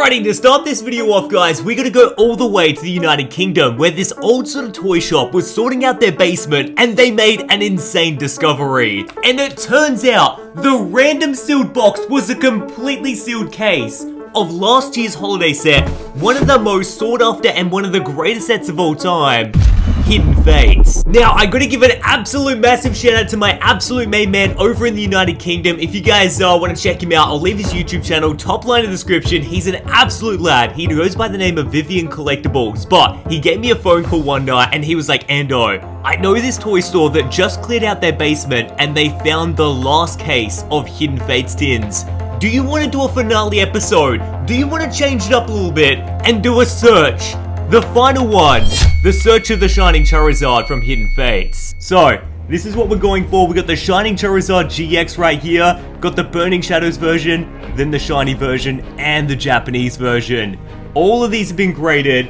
Alrighty, to start this video off, guys, we're gonna go all the way to the United Kingdom, where this old sort of toy shop was sorting out their basement, and they made an insane discovery. And it turns out, the random sealed box was a completely sealed case of last year's holiday set, one of the most sought after and one of the greatest sets of all time, Hidden Fates. Now, I gotta give an absolute massive shout out to my absolute main man over in the United Kingdom. If you guys want to check him out, I'll leave his YouTube channel, top line in the description. He's an absolute lad. He goes by the name of Vivian Collectibles, but he gave me a phone call one night and he was like, Ando, I know this toy store that just cleared out their basement and they found the last case of Hidden Fates tins. Do you want to do a finale episode? Do you want to change it up a little bit and do a search? The final one, the search of the Shining Charizard from Hidden Fates. So, this is what we're going for. We got the Shining Charizard GX right here, got the Burning Shadows version, then the Shiny version, and the Japanese version. All of these have been graded.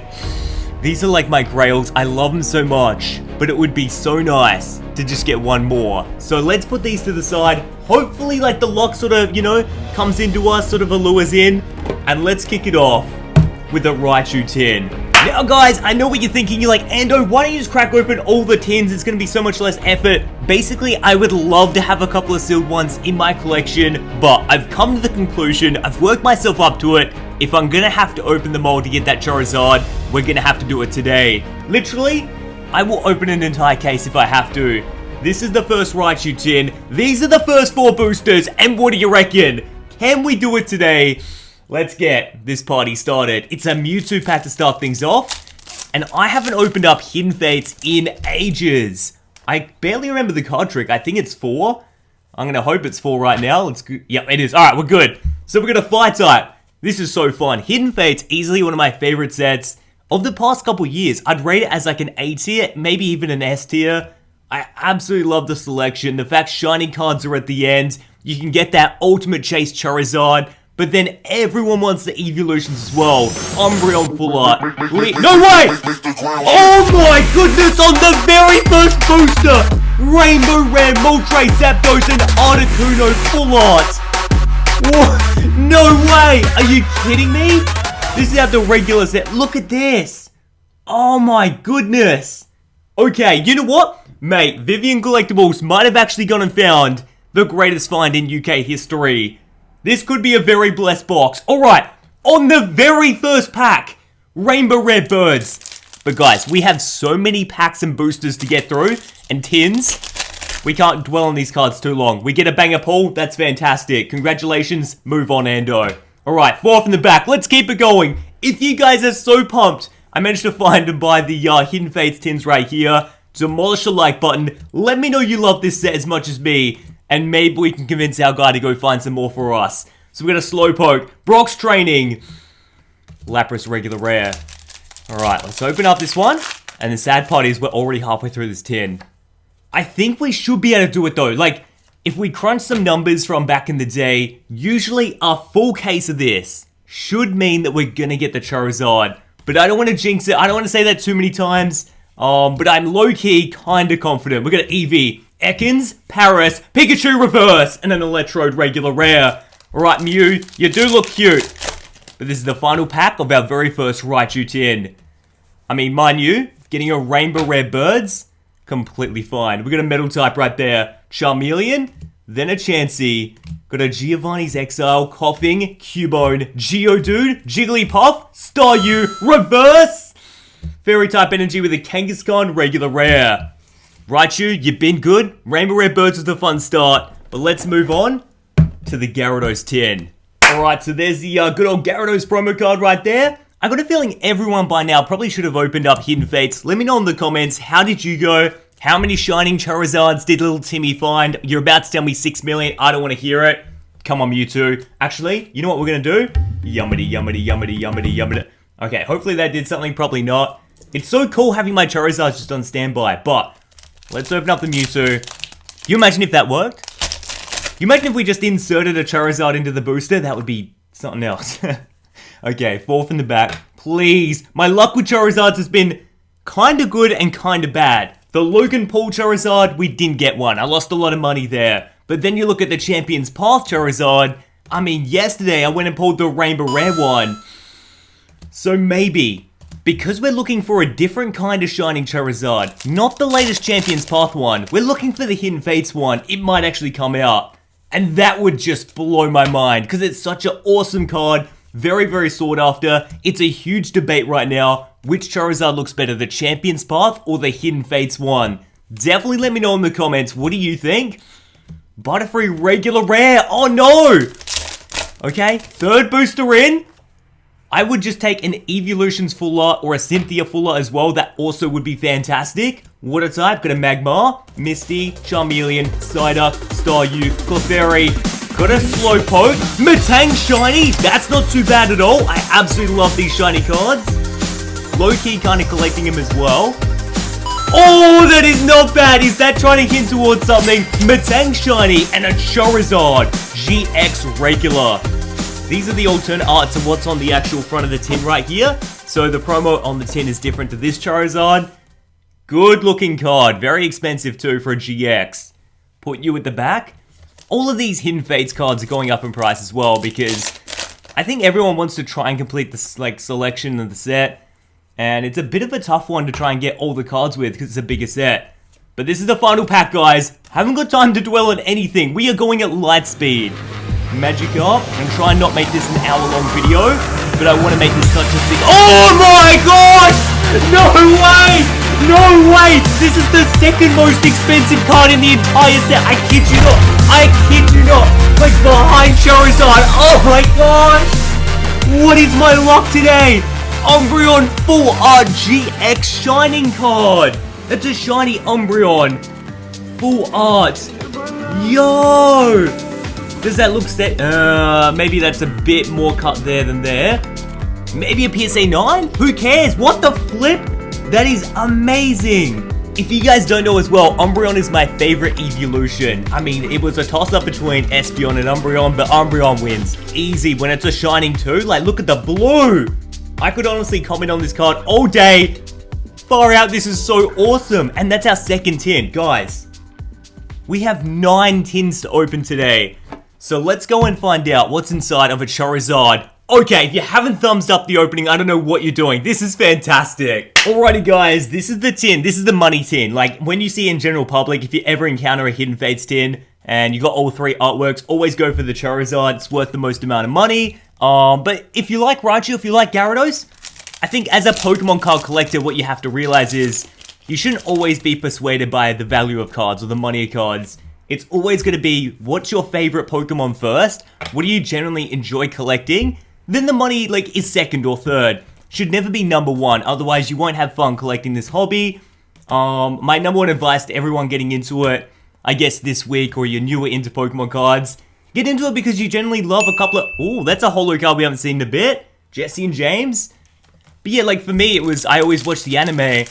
These are like my grails. I love them so much, but it would be so nice to just get one more. So let's put these to the side. Hopefully, like, the lock sort of, comes into us, sort of allures in. And let's kick it off with a Raichu tin. Now, guys, I know what you're thinking. You're like, Ando, why don't you just crack open all the tins? It's going to be so much less effort. Basically, I would love to have a couple of sealed ones in my collection, but I've come to the conclusion, I've worked myself up to it. If I'm going to have to open them all to get that Charizard, we're going to have to do it today. Literally, I will open an entire case if I have to. This is the first Raichu tin. These are the first 4 boosters, and what do you reckon? Can we do it today? Let's get this party started. It's a Mewtwo pack to start things off, and I haven't opened up Hidden Fates in ages. I barely remember the card trick. I think it's 4. I'm going to hope it's 4 right now. Let's go. Yep, it is. Alright, we're good. So we're going to fly type. This is so fun. Hidden Fates, easily one of my favorite sets of the past couple years. I'd rate it as like an A tier, maybe even an S tier. I absolutely love the selection. The fact shiny cards are at the end. You can get that ultimate chase Charizard. But then everyone wants the evolutions as well. Umbreon full art. No way! Oh my goodness, on the very first booster! Rainbow Rare, Moltres, Zapdos, and Articuno full art. What? No way! Are you kidding me? This is out the regular set. Look at this. Oh my goodness. Okay, you know what? Mate, Vivian Collectibles might have actually gone and found the greatest find in UK history. This could be a very blessed box. Alright, on the very first pack, Rainbow Rare Birds. But guys, we have so many packs and boosters to get through, and tins. We can't dwell on these cards too long. We get a banger pull, that's fantastic. Congratulations, move on, Ando. Alright, 4 from the back, let's keep it going. If you guys are so pumped, I managed to find and buy the Hidden Fates tins right here. Demolish the like button. Let me know you love this set as much as me. And maybe we can convince our guy to go find some more for us. So we're going to Slowpoke, Brock's Training, Lapras Regular Rare. Alright, let's open up this one. And the sad part is we're already halfway through this tin. I think we should be able to do it though. Like, if we crunch some numbers from back in the day, usually a full case of this should mean that we're going to get the Charizard. But I don't want to jinx it. I don't want to say that too many times. But I'm low-key kind of confident. We're going to Eevee, Ekans, Paris, Pikachu Reverse, and an Electrode Regular Rare. Alright, Mew, you do look cute. But this is the final pack of our very first Raichu tin. I mean, mind you, getting a Rainbow Rare Birds, completely fine. We got a Metal type right there. Charmeleon, then a Chansey. Got a Giovanni's Exile, Coughing, Cubone, Geodude, Jigglypuff, Staryu, Reverse. Fairy type energy with a Kangaskhan Regular Rare. Raichu, you've been good. Rainbow Rare Birds was a fun start. But let's move on to the Gyarados tin. Alright, so there's the good old Gyarados promo card right there. I got a feeling everyone by now probably should have opened up Hidden Fates. Let me know in the comments, how did you go? How many Shining Charizards did little Timmy find? You're about to tell me 6 million. I don't want to hear it. Come on, Mewtwo. Actually, you know what we're going to do? Yummity, yummity, yummity, yummity, yummity. Okay, hopefully that did something. Probably not. It's so cool having my Charizards just on standby, but let's open up the Mewtwo. Can you imagine if that worked? Can you imagine if we just inserted a Charizard into the booster? That would be something else. Okay, 4 from the back. Please. My luck with Charizards has been kind of good and kind of bad. The Logan Paul Charizard, we didn't get one. I lost a lot of money there. But then you look at the Champion's Path Charizard. I mean, yesterday I went and pulled the Rainbow Rare one. So maybe, because we're looking for a different kind of Shining Charizard, not the latest Champions Path one, we're looking for the Hidden Fates one, it might actually come out. And that would just blow my mind, because it's such an awesome card, very, very sought after. It's a huge debate right now, which Charizard looks better, the Champions Path or the Hidden Fates one? Definitely let me know in the comments, what do you think? Butterfree regular rare, oh no! Okay, third booster in. I would just take an Evolutions Fuller or a Cynthia Fuller as well. That also would be fantastic. Water type, got a Magmar, Misty, Charmeleon, Psyduck, Staryu, Clefairy, got a Slowpoke, Metang Shiny. That's not too bad at all. I absolutely love these shiny cards. Low-key kind of collecting them as well. Oh, that is not bad. Is that trying to hint towards something? Metang Shiny and a Charizard GX regular. These are the alternate art to what's on the actual front of the tin right here. So the promo on the tin is different to this Charizard. Good looking card. Very expensive too for a GX. Put you at the back. All of these Hidden Fates cards are going up in price as well because I think everyone wants to try and complete this selection of the set. And it's a bit of a tough one to try and get all the cards with because it's a bigger set. But this is the final pack, guys. Haven't got time to dwell on anything. We are going at light speed. Magikarp. I'm trying not make this an hour-long video, but I want to make this such a sick. Oh my gosh! No way! No way! This is the second most expensive card in the entire set. I kid you not. I kid you not. Like behind Charizard. Oh my gosh! What is my luck today? Umbreon Full Art GX Shining card. That's a shiny Umbreon. Full Art. Yo! Does that look set? Maybe that's a bit more cut there than there. Maybe a PSA 9? Who cares? What the flip? That is amazing. If you guys don't know as well, Umbreon is my favorite evolution. I mean, it was a toss-up between Espeon and Umbreon, but Umbreon wins. Easy when it's a Shining too. Like, look at the blue. I could honestly comment on this card all day. Far out, this is so awesome. And that's our second tin. Guys, we have 9 tins to open today. So let's go and find out what's inside of a Charizard. Okay, if you haven't thumbs up the opening, I don't know what you're doing. This is fantastic. Alrighty guys, this is the tin. This is the money tin. Like when you see in general public, if you ever encounter a Hidden Fates tin and you got all 3 artworks, always go for the Charizard. It's worth the most amount of money. But if you like Raichu, if you like Gyarados, I think as a Pokemon card collector, what you have to realize is you shouldn't always be persuaded by the value of cards or the money of cards. It's always going to be, what's your favorite Pokemon first? What do you generally enjoy collecting? Then the money, like, is second or third. Should never be number 1, otherwise you won't have fun collecting this hobby. My number 1 advice to everyone getting into it, I guess this week, or you're newer into Pokemon cards, get into it because you generally love a couple of... Ooh, that's a holo card we haven't seen in a bit. Jesse and James. But yeah, like, for me, it was, I always watched the anime...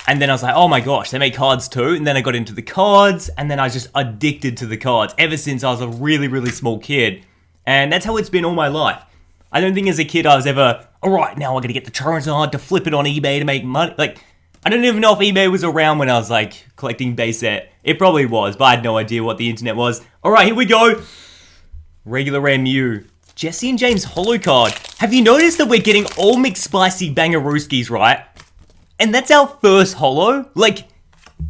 And then I was like, oh my gosh, they make cards too. And then I got into the cards, and then I was just addicted to the cards ever since I was a really, really small kid. And that's how it's been all my life. I don't think as a kid I was ever, alright, now I'm gonna get the Charizard to flip it on eBay to make money. Like, I don't even know if eBay was around when I was like collecting base set. It probably was, but I had no idea what the internet was. Alright, here we go. Regular rare Mew. Jesse and James holo card. Have you noticed that we're getting all McSpicy Bangarooskies, right? And that's our first holo? Like,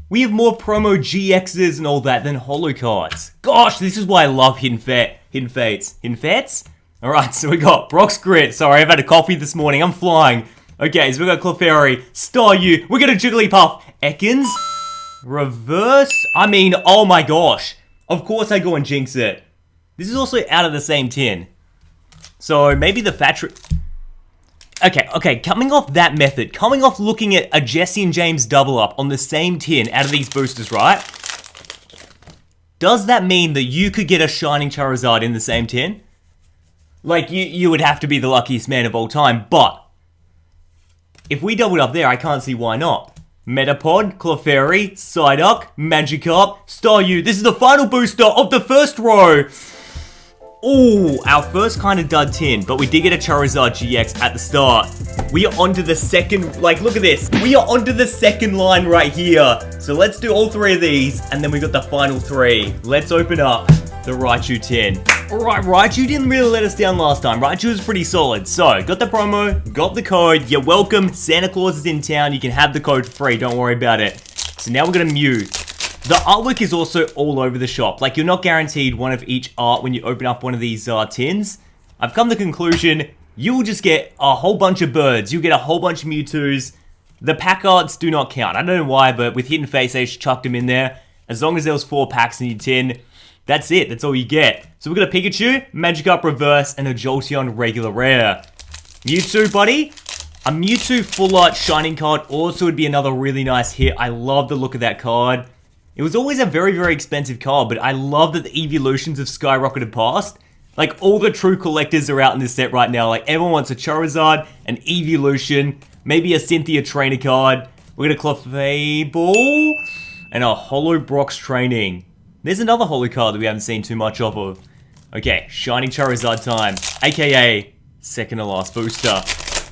we have more promo GXs and all that than holo cards. Gosh, this is why I love Hidden Fates. Hidden Fates? Alright, so we got Brock's Grit. Sorry, I've had a coffee this morning. I'm flying. Okay, so we got Clefairy, Staryu. We got a Jigglypuff. Ekans. Reverse. I mean, oh my gosh. Of course I go and jinx it. This is also out of the same tin. So maybe the Fatri... Okay, coming off that method, coming off looking at a Jesse and James double up on the same tin out of these boosters, right? Does that mean that you could get a Shining Charizard in the same tin? Like, you would have to be the luckiest man of all time, but if we doubled up there, I can't see why not. Metapod, Clefairy, Psyduck, Magikarp, Staryu. This is the final booster of the first row. Ooh, our first kind of dud tin, but we did get a Charizard GX at the start. We are onto the second, like, look at this. We are onto the second line right here. So let's do all 3 of these, and then we got the final 3. Let's open up. the Raichu tin. Alright, Raichu didn't really let us down last time. Raichu was pretty solid. So, got the promo, got the code. You're welcome. Santa Claus is in town. You can have the code for free. Don't worry about it. So now we're gonna Mew. The artwork is also all over the shop. Like, you're not guaranteed one of each art when you open up one of these tins. I've come to the conclusion, you'll just get a whole bunch of birds. You'll get a whole bunch of Mewtwo's. The pack arts do not count. I don't know why, but with Hidden Fates, they just chucked them in there. As long as there was 4 packs in your tin, that's it. That's all you get. So we've got a Pikachu, Magikarp Reverse, and a Jolteon Regular Rare. Mewtwo, buddy. A Mewtwo Full Art Shining card also would be another really nice hit. I love the look of that card. It was always a very, very expensive card, but I love that the evolutions have skyrocketed past. Like, all the true collectors are out in this set right now. Like, everyone wants a Charizard, an evolution, maybe a Cynthia trainer card. We're gonna Clefable, and a Holo Brock's Training. There's another Holo card that we haven't seen too much of. Okay, Shining Charizard time, aka second to last booster.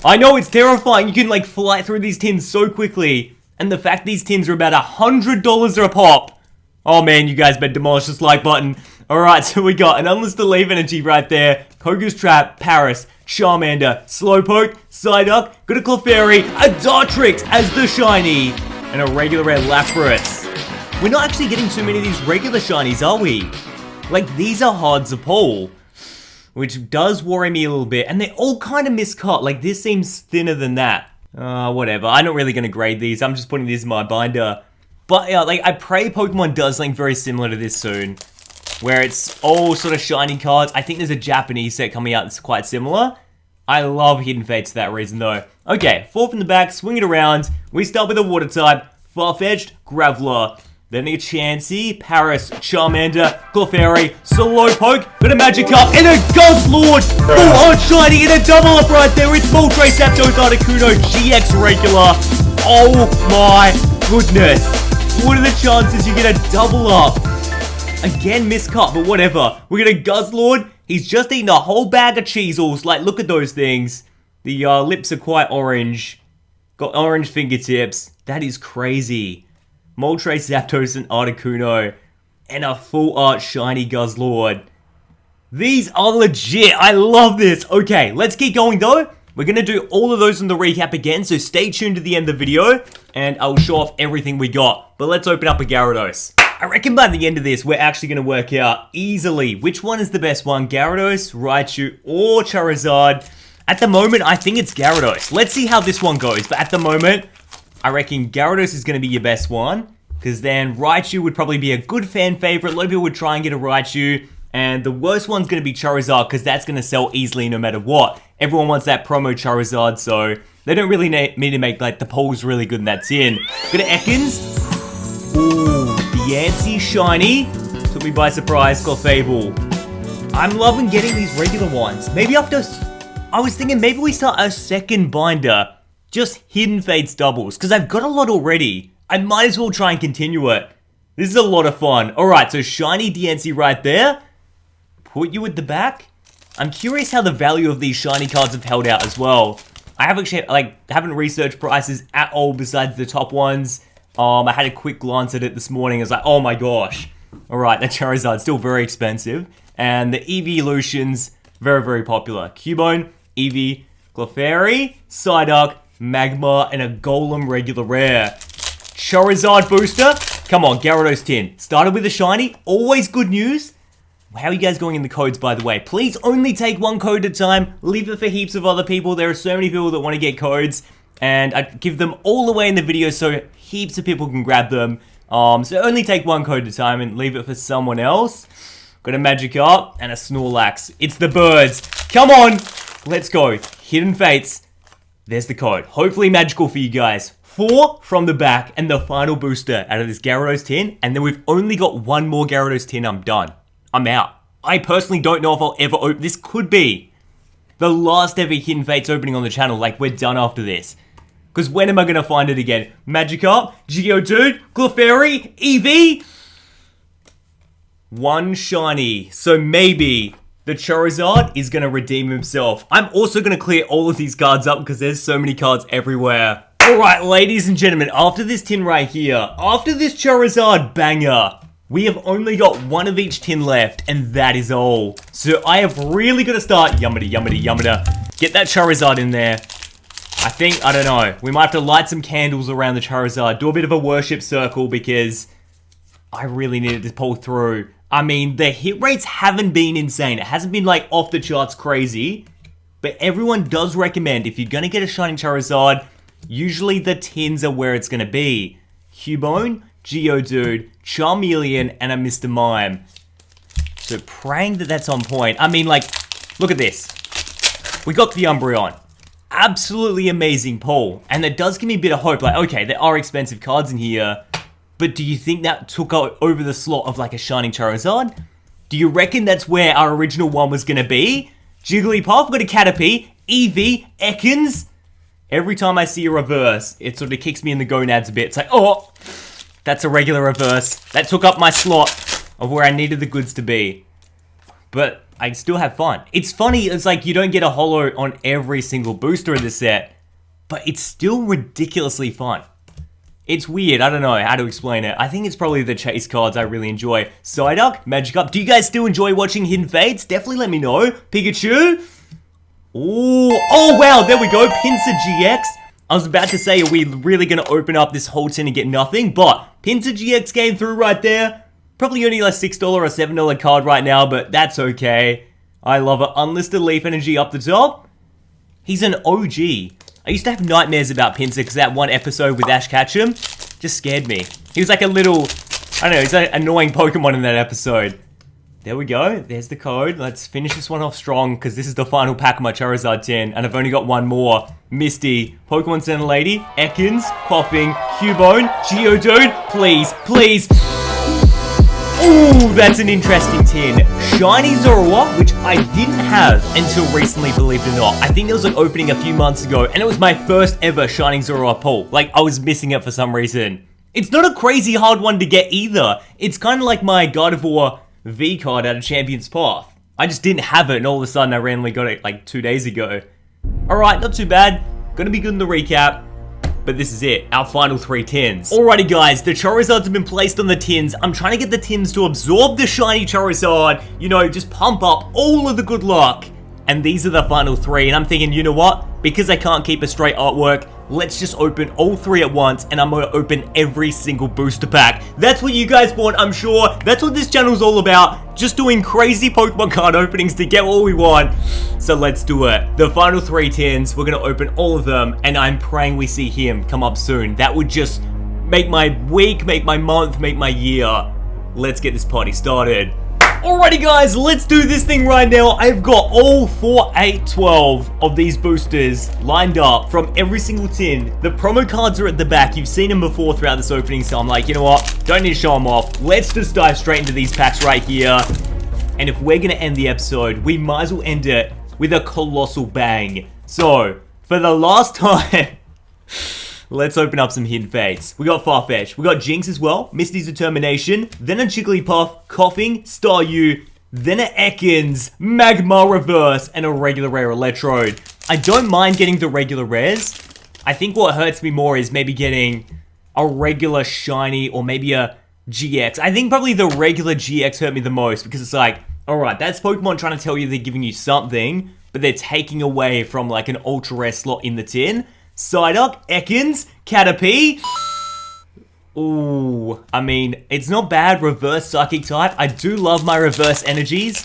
I know, it's terrifying. You can, like, fly through these tins so quickly. And the fact these tins are about $100 a pop. Oh man, you guys better demolish this like button. Alright, so we got an UnlistedLeaf energy right there. Koga's Trap, Paris, Charmander, Slowpoke, Psyduck, got a Clefairy, a Dartrix as the shiny, and a regular rare Lapras. We're not actually getting too many of these regular shinies, are we? Like, these are hard to pull, which does worry me a little bit. And they're all kind of miscut. Like, this seems thinner than that. Whatever. I'm not really going to grade these. I'm just putting these in my binder. But, yeah, like, I pray Pokemon does something very similar to this soon, where it's all sort of shiny cards. I think there's a Japanese set coming out that's quite similar. I love Hidden Fates for that reason, though. Okay, 4 from the back, swing it around. We start with a Water type, Farfetch'd, Graveler. Then a Chansey, Paris, Charmander, Clefairy, Slowpoke, got a Magikarp, and a Guzzlord! Full on shiny and a double up right there. It's Moltres, Zapdos, Articuno, GX Regular. Oh my goodness. What are the chances you get a double up? Again, miscut, but whatever. We get a Guzzlord. He's just eaten a whole bag of Cheezels. Like, look at those things. The lips are quite orange. Got orange fingertips. That is crazy. Moltres, Zapdos, and Articuno. And a full art shiny Guzzlord. These are legit. I love this. Okay, let's keep going though. We're going to do all of those in the recap again, so stay tuned to the end of the video, and I'll show off everything we got. But let's open up a Gyarados. I reckon by the end of this, we're actually going to work out easily which one is the best one, Gyarados, Raichu, or Charizard. At the moment, I think it's Gyarados. Let's see how this one goes, but at the moment, I reckon Gyarados is going to be your best one, because then Raichu would probably be a good fan favorite. A lot of people would try and get a Raichu, and the worst one's going to be Charizard, because that's going to sell easily no matter what. Everyone wants that promo Charizard, so they don't really need to make like the polls really good, and that's in. Got an Ekans. Ooh, the Yancy shiny. Took me by surprise, Clefable. I'm loving getting these regular ones. Maybe after... I was thinking maybe we start a second binder. Just Hidden Fates doubles, because I've got a lot already. I might as well try and continue it. This is a lot of fun. Alright, so shiny DNC right there. Put you at the back. I'm curious how the value of these shiny cards have held out as well. I haven't researched prices at all besides the top ones. I had a quick glance at it this morning. I was like, oh my gosh. Alright, that Charizard's still very expensive. And the Evolutions, very, very popular. Cubone, Eevee, Clefairy, Psyduck, Magmar, and a Golem regular rare. Charizard booster. Come on, Gyarados tin. Started with a shiny. Always good news. How are you guys going in the codes, by the way? Please only take one code at a time. Leave it for heaps of other people. There are so many people that want to get codes. And I give them all away in the video so heaps of people can grab them. So only take one code at a time and leave it for someone else. Got a Magikarp and a Snorlax. It's the birds. Come on. Let's go. Hidden Fates. There's the code. Hopefully magical for you guys. 4 from the back and the final booster out of this Gyarados tin. And then we've only got one more Gyarados tin. I'm done. I'm out. I personally don't know if I'll ever open... This could be the last ever Hidden Fates opening on the channel. Like, we're done after this. Because when am I going to find it again? Magikarp, Geodude, Clefairy, Eevee. One shiny. So maybe the Charizard is going to redeem himself. I'm also going to clear all of these cards up because there's so many cards everywhere. Alright, ladies and gentlemen, after this tin right here, after this Charizard banger, We have only got one of each tin left, and that is all. So I have really got to start yummity. Get that Charizard in there. I think, I don't know, we might have to light some candles around the Charizard, do a bit of a worship circle because I really needed to pull through. I mean, the hit rates haven't been insane. It hasn't been like off the charts crazy, but everyone does recommend if you're going to get a Shining Charizard, usually the tins are where it's going to be. Cubone, Geodude, Charmeleon, and a Mr. Mime. So praying that that's on point. I mean, like, look at this. We got the Umbreon. Absolutely amazing pull. And that does give me a bit of hope. Like, okay, there are expensive cards in here. But do you think that took over the slot of like a Shining Charizard? Do you reckon that's where our original one was going to be? Jigglypuff, got a Caterpie, Eevee, Ekans. Every time I see a reverse, it sort of kicks me in the gonads a bit. It's like, oh, that's a regular reverse. That took up my slot of where I needed the goods to be. But I still have fun. It's funny, it's like you don't get a holo on every single booster in the set, but it's still ridiculously fun. It's weird, I don't know how to explain it. I think it's probably the chase cards I really enjoy. Psyduck, Magikarp. Do you guys still enjoy watching Hidden Fates? Definitely let me know. Pikachu. Ooh. Oh wow, there we go. Pinsir GX. I was about to say, are we really going to open up this whole tin and get nothing? But Pinsir GX came through right there. Probably only like $6 or $7 card right now, but that's okay. I love it. UnlistedLeaf energy up the top. He's an OG. I used to have nightmares about Pinsir because that one episode with Ash Ketchum just scared me. He was like a little, I don't know, he's an annoying Pokemon in that episode. There we go. There's the code. Let's finish this one off strong because this is the final pack of my Charizard tin and I've only got one more. Misty, Pokemon Center Lady, Ekans, Coughing, Cubone, Geodude. Please, please. Ooh, that's an interesting tin. Shiny Zorua, which I didn't have until recently, believe it or not. I think there was an opening a few months ago, and it was my first ever Shining Zorua pull. Like, I was missing it for some reason. It's not a crazy hard one to get either. It's kind of like my Gardevoir V card out of Champion's Path. I just didn't have it, and all of a sudden I randomly got it like 2 days ago. Alright, not too bad. Gonna be good in the recap. But this is it, our final 3 tins. Alrighty guys, the Charizards have been placed on the tins. I'm trying to get the tins to absorb the shiny Charizard. You know, just pump up all of the good luck. And these are the final 3. And I'm thinking, you know what? Because I can't keep a straight artwork, let's just open all 3 at once. And I'm going to open every single booster pack. That's what you guys want, I'm sure. That's what this channel's all about. Just doing crazy Pokemon card openings to get what we want. So let's do it. The final 3 tins, we're going to open all of them. And I'm praying we see him come up soon. That would just make my week, make my month, make my year. Let's get this party started. Alrighty guys, let's do this thing right now. I've got all 4, 8, 12 of these boosters lined up from every single tin. The promo cards are at the back. You've seen them before throughout this opening, so I'm like, you know what? Don't need to show them off. Let's just dive straight into these packs right here. And if we're going to end the episode, we might as well end it with a colossal bang. So, for the last time... Let's open up some Hidden Fates. We got Farfetch. We got Jinx as well. Misty's Determination. Then a Jigglypuff. Coughing. Staryu. Then a Ekans. Magma Reverse. And a regular rare Electrode. I don't mind getting the regular rares. I think what hurts me more is maybe getting a regular shiny or maybe a GX. I think probably the regular GX hurt me the most because it's like, alright, that's Pokemon trying to tell you they're giving you something, but they're taking away from like an ultra rare slot in the tin. Psyduck, Ekans, Caterpie. Ooh, I mean, it's not bad. Reverse Psychic type. I do love my reverse energies.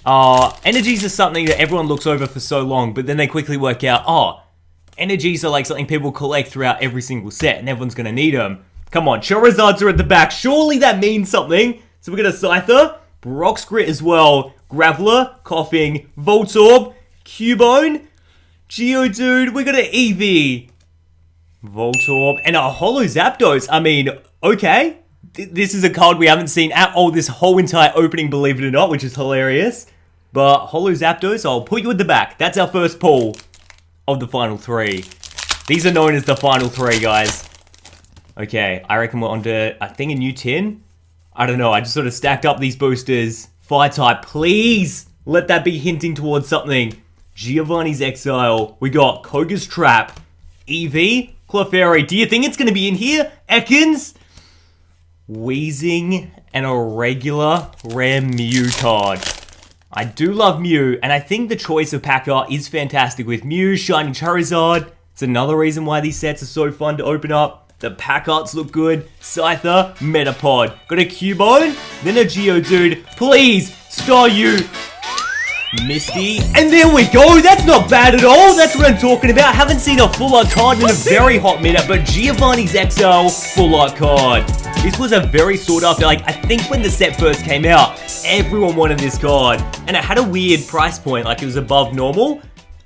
Energies are something that everyone looks over for so long, but then they quickly work out, oh, energies are like something people collect throughout every single set, and everyone's going to need them. Come on, Charizards are at the back. Surely that means something. So we got a Scyther, Brock's Grit as well, Graveler, Coughing, Voltorb, Cubone, Geodude, we got an Eevee, Voltorb, and a Holo Zapdos. I mean, okay. This is a card we haven't seen at all this whole entire opening, believe it or not, which is hilarious. But Holo Zapdos, I'll put you at the back. That's our first pull of the final 3. These are known as the final 3, guys. Okay, I reckon we're on to, I think, a new tin. I don't know, I just sort of stacked up these boosters. Fire type, please let that be hinting towards something. Giovanni's Exile. We got Koga's Trap. Eevee. Clefairy. Do you think it's going to be in here? Ekans. Wheezing, and a regular rare Mew card. I do love Mew, and I think the choice of pack art is fantastic with Mew, Shiny Charizard. It's another reason why these sets are so fun to open up. The pack arts look good. Scyther, Metapod. Got a Cubone, then a Geodude. Please, Staryu, Misty, and there we go. That's not bad at all. That's what I'm talking about. Haven't seen a full art card in a very hot minute, but Giovanni's XL full art card. This was a very sought after, like, I think when the set first came out, everyone wanted this card, and it had a weird price point, like it was above normal.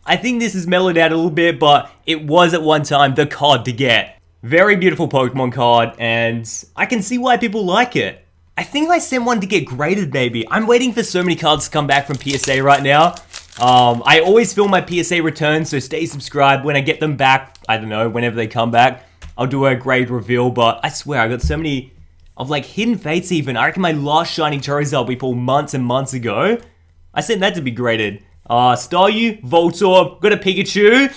I think this has mellowed out a little bit, but it was at one time the card to get. Very beautiful Pokemon card, and I can see why people like it. I think I sent one to get graded, maybe. I'm waiting for so many cards to come back from PSA right now. I always film my PSA returns, so stay subscribed. When I get them back, I don't know, whenever they come back, I'll do a grade reveal, but I swear, I got so many of, like, Hidden Fates even. I reckon my last Shiny Charizard we pulled months and months ago. I sent that to be graded. Staryu, Voltorb, got a Pikachu.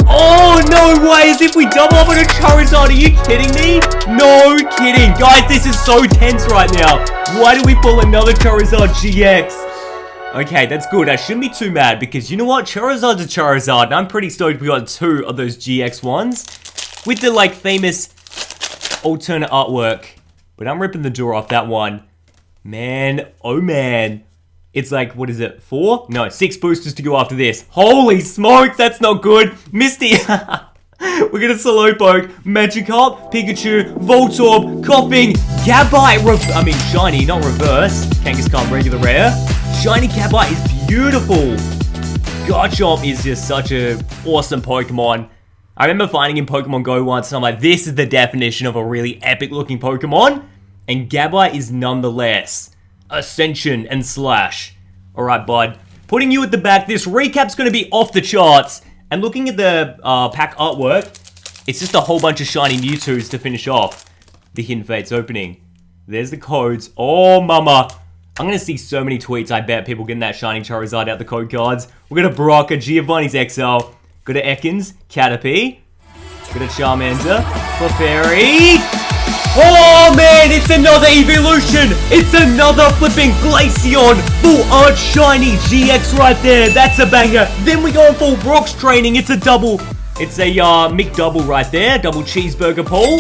Oh, no way, as if we double up on a Charizard, are you kidding me? No kidding. Guys, this is so tense right now. Why do we pull another Charizard GX? Okay, that's good. I shouldn't be too mad, because you know what? Charizard's a Charizard, and I'm pretty stoked we got 2 of those GX ones. With the, like, famous alternate artwork. But I'm ripping the door off that one. Man, oh man. It's like, what is it, 4? No, 6 boosters to go after this. Holy smokes, that's not good. Misty. We're gonna Slowpoke, Magikarp, Pikachu, Voltorb, Coughing, Gabite, Shiny, not reverse. Kangaskhan regular rare. Shiny Gabite is beautiful. Garchomp is just such an awesome Pokemon. I remember finding in Pokemon Go once, and I'm like, this is the definition of a really epic looking Pokemon. And Gabite is nonetheless Ascension and Slash. Alright, bud. Putting you at the back, this recap's going to be off the charts. And looking at the pack artwork, it's just a whole bunch of shiny Mewtwo's to finish off the Hidden Fates opening. There's the codes. Oh, mama. I'm going to see so many tweets, I bet, people getting that shiny Charizard out the code cards. We're going to Brock, a Giovanni's XL. Got a Ekans, Caterpie. Got a Charmander, Clefairy. Oh man, it's another evolution! It's another flipping Glaceon! Full art shiny GX right there, that's a banger! Then we go in full Brock's training, it's a double. It's a McDouble right there, double cheeseburger pull.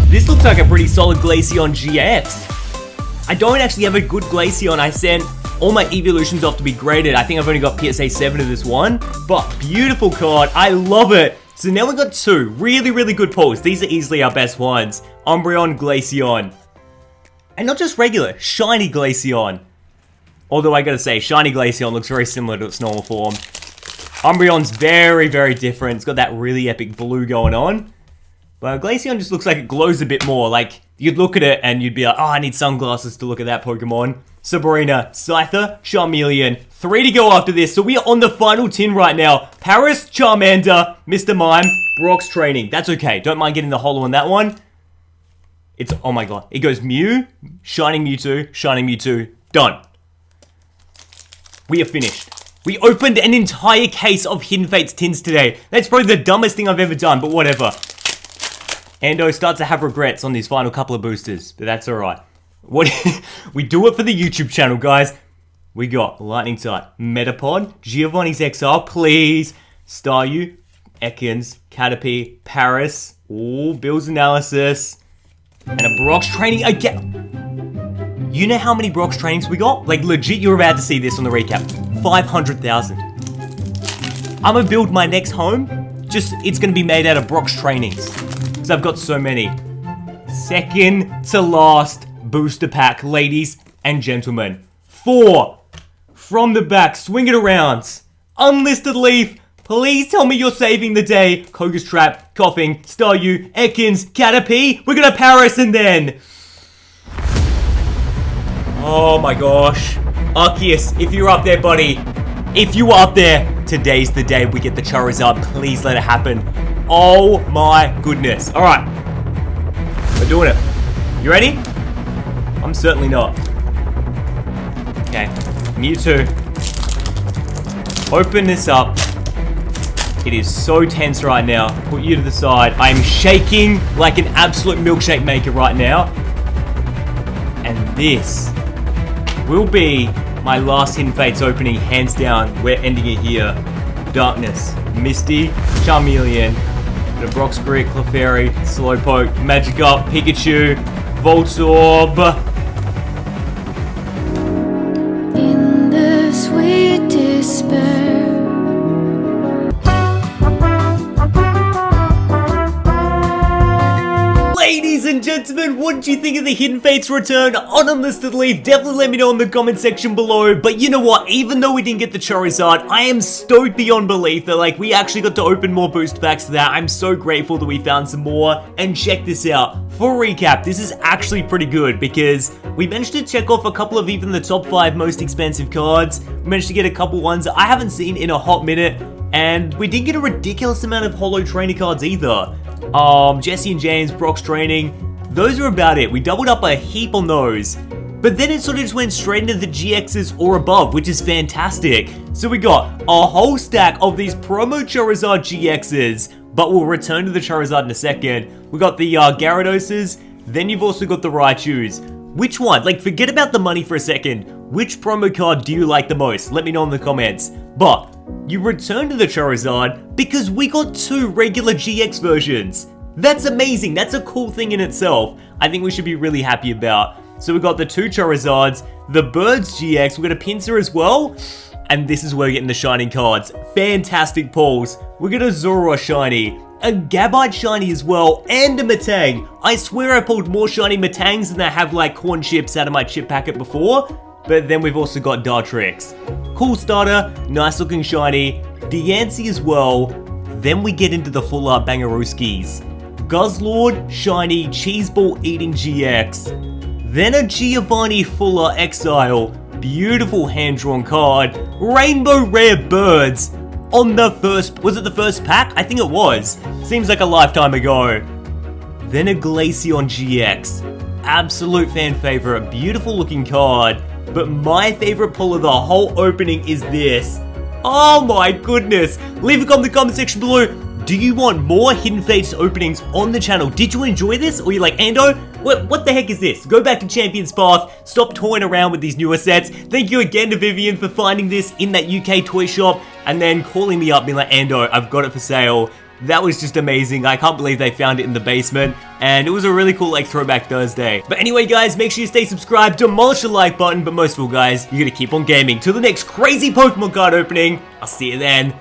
This looks like a pretty solid Glaceon GX. I don't actually have a good Glaceon, I sent all my evolutions off to be graded. I think I've only got PSA 7 of this one, but beautiful card, I love it. So now we've got 2 really, really good pulls. These are easily our best ones. Umbreon, Glaceon. And not just regular, shiny Glaceon. Although I gotta say, shiny Glaceon looks very similar to its normal form. Umbreon's very, very different. It's got that really epic blue going on. But Glaceon just looks like it glows a bit more. Like, you'd look at it and you'd be like, oh, I need sunglasses to look at that Pokemon. Sabrina, Scyther, Charmeleon. 3 to go after this. So we are on the final tin right now. Paris, Charmander, Mr. Mime, Brock's training. That's okay. Don't mind getting the holo on that one. It's, oh my god. It goes Mew, Shining Mewtwo, done. We are finished. We opened an entire case of Hidden Fates tins today. That's probably the dumbest thing I've ever done, but whatever. Endo starts to have regrets on these final couple of boosters, but that's alright. What we do it for the YouTube channel, guys. We got Lightning type, Metapod, Giovanni's XR, please, Staryu, Ekans, Caterpie, Paris, ooh, Bill's analysis, and a Brock's training again. You know how many Brock's trainings we got? Like legit, you're about to see this on the recap. 500,000. I'm gonna build my next home. Just, it's gonna be made out of Brock's trainings. Because I've got so many. Second to last booster pack, ladies and gentlemen. 4 from the back, swing it around. Unlisted Leaf, please tell me you're saving the day. Koga's Trap, Coughing, Staryu, Ekans, Caterpie. We're gonna Paris and then. Oh my gosh. Arceus, if you're up there, buddy. If you are up there, today's the day we get the Charizard. Please let it happen. Oh my goodness. Alright. We're doing it. You ready? I'm certainly not. Okay. Mewtwo. Open this up. It is so tense right now. Put you to the side. I am shaking like an absolute milkshake maker right now. And this will be my last Hidden Fates opening, hands down. We're ending it here. Darkness, Misty, Charmeleon, the Broxgrit, Clefairy, Slowpoke, Magikarp, Pikachu, Voltorb. In the sweet despair. Ladies and gentlemen, what did you think of the Hidden Fates return on UnlistedLeaf? Definitely let me know in the comment section below. But you know what? Even though we didn't get the Charizard, I am stoked beyond belief that like we actually got to open more boost packs to that. I'm so grateful that we found some more. And check this out. For recap, this is actually pretty good because we managed to check off a couple of even the top 5 most expensive cards. We managed to get a couple ones that I haven't seen in a hot minute. And we didn't get a ridiculous amount of holo trainer cards either. Jesse and James, Brock's training, those are about it. We doubled up a heap on those. But then it sort of just went straight into the GXs or above, which is fantastic. So we got a whole stack of these promo Charizard GXs, but we'll return to the Charizard in a second. We got the Gyaradoses, then you've also got the Raichus. Which one? Like, forget about the money for a second. Which promo card do you like the most? Let me know in the comments. But you return to the Charizard because we got 2 regular GX versions. That's amazing. That's a cool thing in itself. I think we should be really happy about. So we got the 2 Charizards, the Birds GX, we got a Pinsir as well. And this is where we're getting the shining cards. Fantastic pulls. We got a Zoroark shiny, a Gabite shiny as well, and a Metang. I swear I pulled more shiny Metangs than I have like corn chips out of my chip packet before. But then we've also got Dartrix. Cool starter, nice looking shiny, Diancie as well. Then we get into the full art Bangaruskis. Guzzlord, shiny, Cheeseball eating GX. Then a Giovanni full art Exile. Beautiful hand-drawn card. Rainbow Rare Birds. On the first, was it the first pack? I think it was. Seems like a lifetime ago. Then a Glaceon GX. Absolute fan favorite, beautiful looking card. But my favorite pull of the whole opening is this. Oh my goodness. Leave a comment in the comment section below. Do you want more Hidden Fates openings on the channel? Did you enjoy this? Or you're like, Ando, what the heck is this? Go back to Champion's Path. Stop toying around with these newer sets. Thank you again to Vivian for finding this in that UK toy shop and then calling me up being like, Ando, I've got it for sale. That was just amazing. I can't believe they found it in the basement. And it was a really cool like Throwback Thursday. But anyway guys, make sure you stay subscribed, demolish the like button, but most of all guys, you gotta keep on gaming. Till the next crazy Pokemon card opening, I'll see you then.